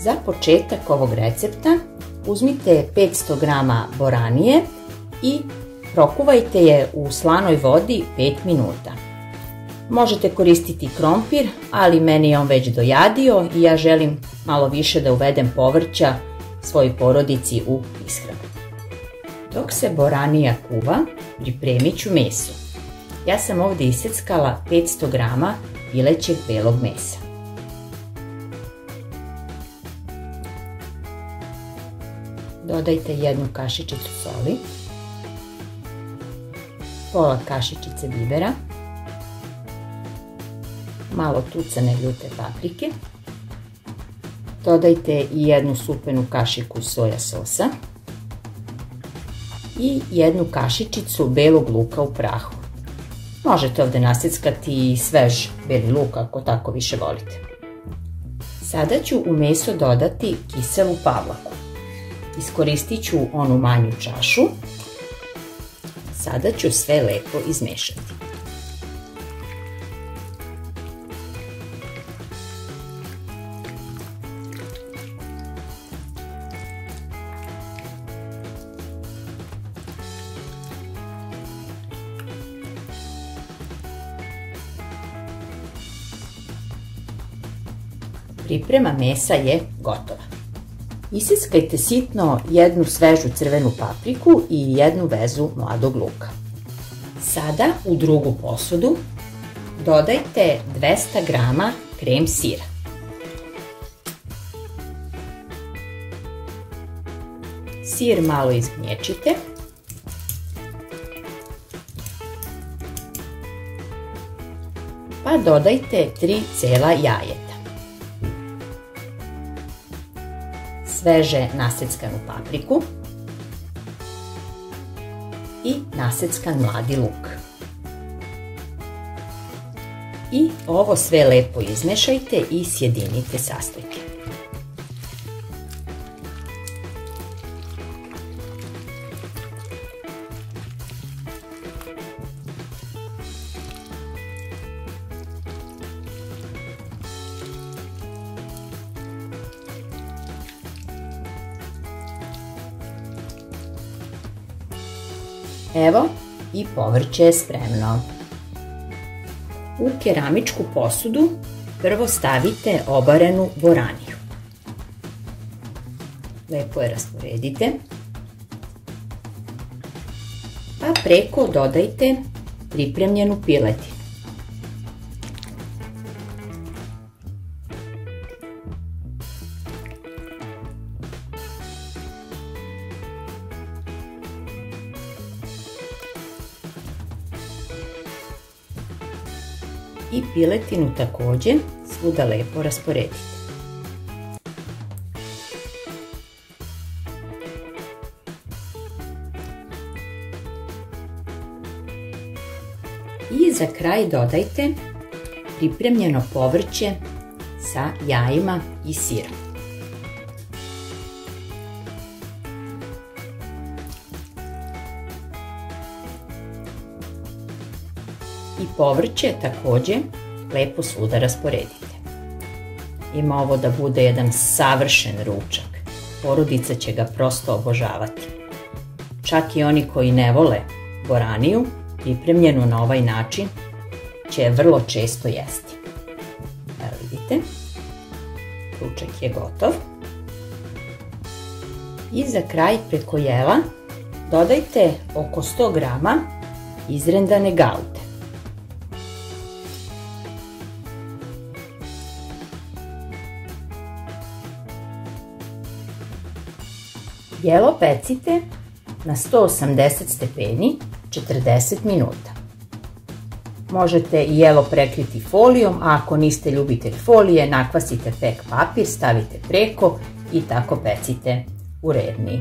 Za početak ovog recepta uzmite 500 g boranije i prokuvajte je u slanoj vodi 5 minuta. Možete koristiti krompir, ali meni je on već dojadio i ja želim malo više da uvedem povrća svojoj porodici u ishranu. Dok se boranija kuva, pripremit ću meso. Ja sam ovdje iseckala 500 g pilećeg belog mesa. Dodajte jednu kašičicu soli, pola kašičice bibera, malo tucane ljute paprike, dodajte i jednu supenu kašiku soja sosa i jednu kašičicu belog luka u prahu. Možete ovdje naseckati i svež beli luk ako tako više volite. Sada ću u meso dodati kiselu pavlaku. Iskoristit ću onu manju čašu. Sada ću sve lepo izmešati. Priprema mesa je gotova. Iseckajte sitno jednu svežu crvenu papriku i jednu vezu mladog luka. Sada u drugu posudu dodajte 200 g krem sira. Sir malo izgnječite. Pa dodajte 3 cela jajeta. Sveže naseckanu papriku i naseckan mladi luk. I ovo sve lepo izmešajte i sjedinite sastojke. Evo i povrće je spremno. U keramičku posudu prvo stavite obarenu boraniju. Lepo je rasporedite. Pa preko dodajte pripremljenu piletinu. I piletinu također svuda lepo rasporedite. I za kraj dodajte pripremljeno povrće sa jajima i sirom. I povrće također lepo svuda rasporedite. Ima ovo da bude jedan savršen ručak. Porodica će ga prosto obožavati. Čak i oni koji ne vole boraniju, pripremljenu na ovaj način, će vrlo često jesti. Evo vidite, ručak je gotov. I za kraj preko jela dodajte oko 100 g izrendane gaute. Jelo pecite na 180 stepeni 40 minuta. Možete i jelo prekriti folijom, a ako niste ljubitelj folije, nakvasite pek papir, stavite preko i tako pecite u redni.